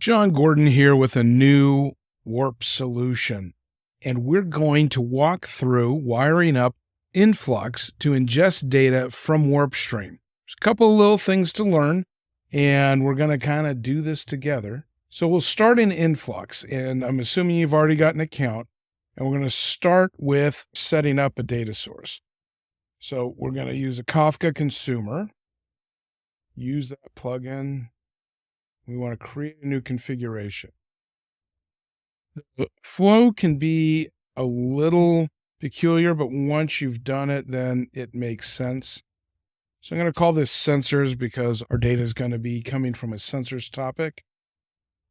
John Gordon here with a new Warp solution. And we're going to walk through wiring up Influx to ingest data from WarpStream. There's a couple of little things to learn, and we're going to kind of do this together. So we'll start in Influx, and I'm assuming you've already got an account, and we're going to start with setting up a data source. So we're going to use a Kafka consumer, use that plugin. We want to create a new configuration. The flow can be a little peculiar, but once you've done it, then it makes sense. So I'm going to call this sensors because our data is going to be coming from a sensors topic.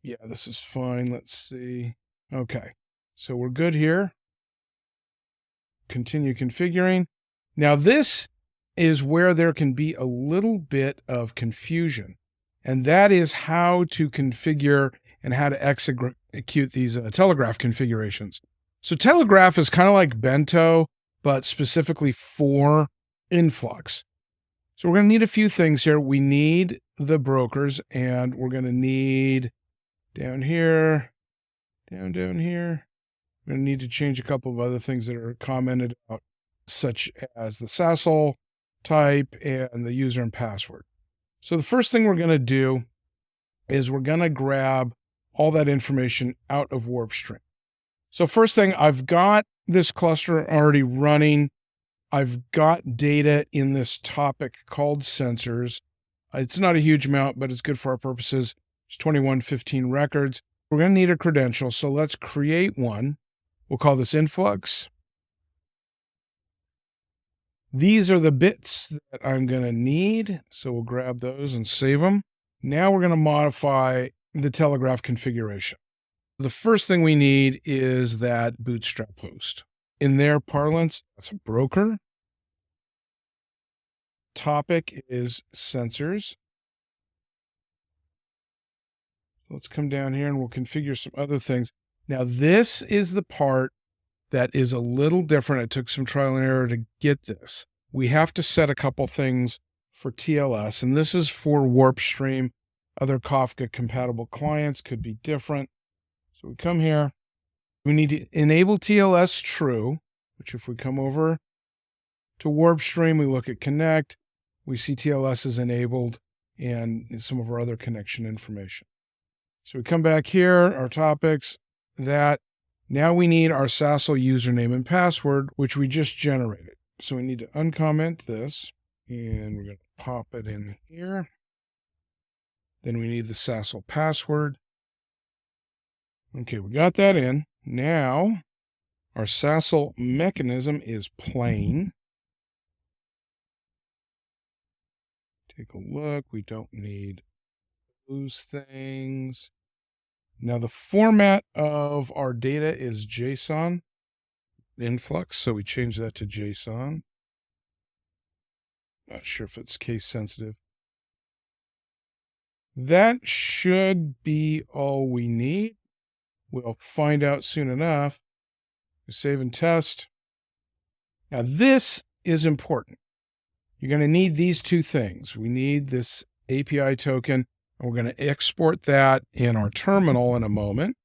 Yeah, this is fine. Let's see. Okay, so we're good here. Continue configuring. Now this is where there can be a little bit of confusion, and that is how to configure and how to execute these telegraph configurations. So telegraph is kind of like Bento, but specifically for Influx. So we're going to need a few things here. We need the brokers, and we're going to need down here, down here. We're going to need to change a couple of other things that are commented out, such as the SASL type and the user and password. So the first thing we're going to do is we're going to grab all that information out of WarpStream. So first thing, I've got this cluster already running. I've got data in this topic called sensors. It's not a huge amount, but it's good for our purposes. It's 2115 records. We're going to need a credential, so let's create one. We'll call this Influx. These are the bits that I'm going to need, so we'll grab those and save them. Now we're going to modify the telegraph configuration. The first thing we need is that bootstrap host. In their parlance, that's a broker. Topic is sensors. Let's come down here and we'll configure some other things. Now this is the part that is a little different. It took some trial and error to get this. We have to set a couple things for TLS, and this is for WarpStream. Other Kafka-compatible clients could be different. So we come here. We need to enable TLS true, which if we come over to WarpStream, we look at connect, we see TLS is enabled and some of our other connection information. So we come back here, our topics, that. Now we need our SASL username and password, which we just generated. So we need to uncomment this, and we're going to pop it in here. Then we need the SASL password. Okay, we got that in. Now, our SASL mechanism is plain. Take a look. We don't need those things. Now, the format of our data is JSON Influx, so we change that to JSON. Not sure if it's case sensitive. That should be all we need. We'll find out soon enough. We save and test. Now, this is important. You're going to need these two things. We need this API token, and we're going to export that in our terminal in a moment.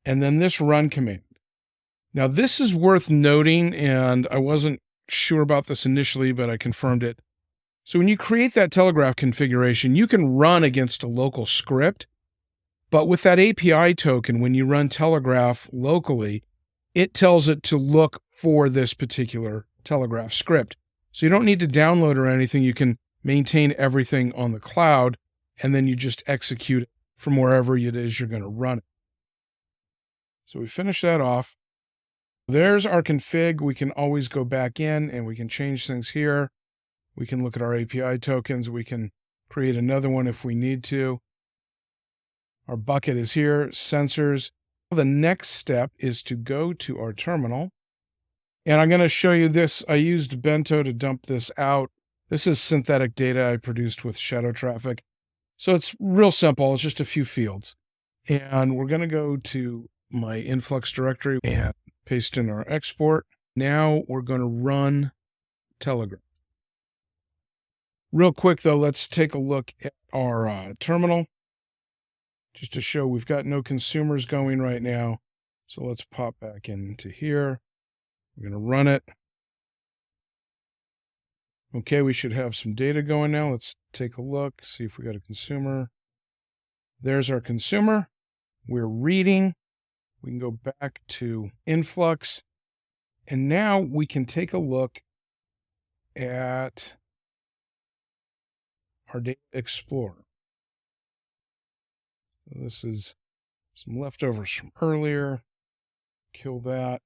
And then this run command. Now, this is worth noting, and I wasn't sure about this initially, but I confirmed it. So when you create that telegraph configuration, you can run against a local script, but with that API token, when you run telegraph locally, it tells it to look for this particular telegraph script. So you don't need to download or anything. You can maintain everything on the cloud, and then you just execute it from wherever it is you're going to run it. So we finish that off. There's our config. We can always go back in and we can change things here. We can look at our API tokens. We can create another one if we need to. Our bucket is here, sensors. The next step is to go to our terminal. And I'm going to show you this. I used Bento to dump this out. This is synthetic data I produced with shadow traffic. So it's real simple. It's just a few fields. And we're going to go to my Influx directory and paste in our export. Now we're going to run Telegram. Real quick, though, let's take a look at our terminal. just to show we've got no consumers going right now. So let's pop back into here. We're going to run it. Okay, we should have some data going now. Let's take a look, see if we got a consumer. There's our consumer. We're reading. We can go back to Influx. And now we can take a look at our Data Explorer. So this is some leftovers from earlier. Kill that.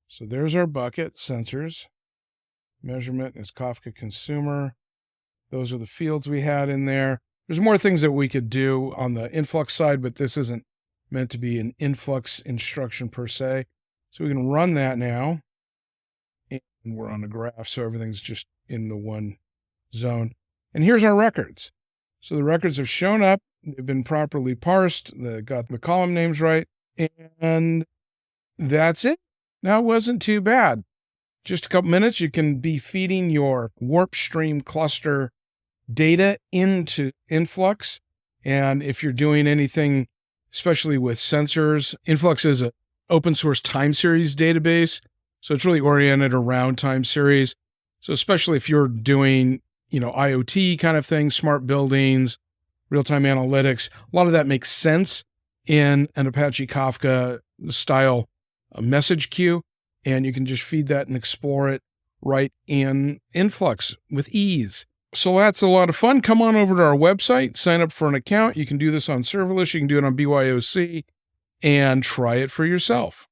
So there's our bucket, sensors. Measurement is Kafka consumer. Those are the fields we had in there. There's more things that we could do on the Influx side, but this isn't meant to be an Influx instruction per se. So we can run that now. And we're on a graph, so everything's just in the one zone. And here's our records. So the records have shown up. They've been properly parsed. They got the column names right. And that's it. That wasn't too bad. Just a couple minutes, you can be feeding your WarpStream cluster data into Influx. And if you're doing anything, especially with sensors, Influx is an open source time series database. So it's really oriented around time series. So especially if you're doing, IoT kind of things, smart buildings, real-time analytics, a lot of that makes sense in an Apache Kafka style message queue. And you can just feed that and explore it right in Influx with ease. So that's a lot of fun. Come on over to our website, sign up for an account. You can do this on serverless. You can do it on BYOC and try it for yourself.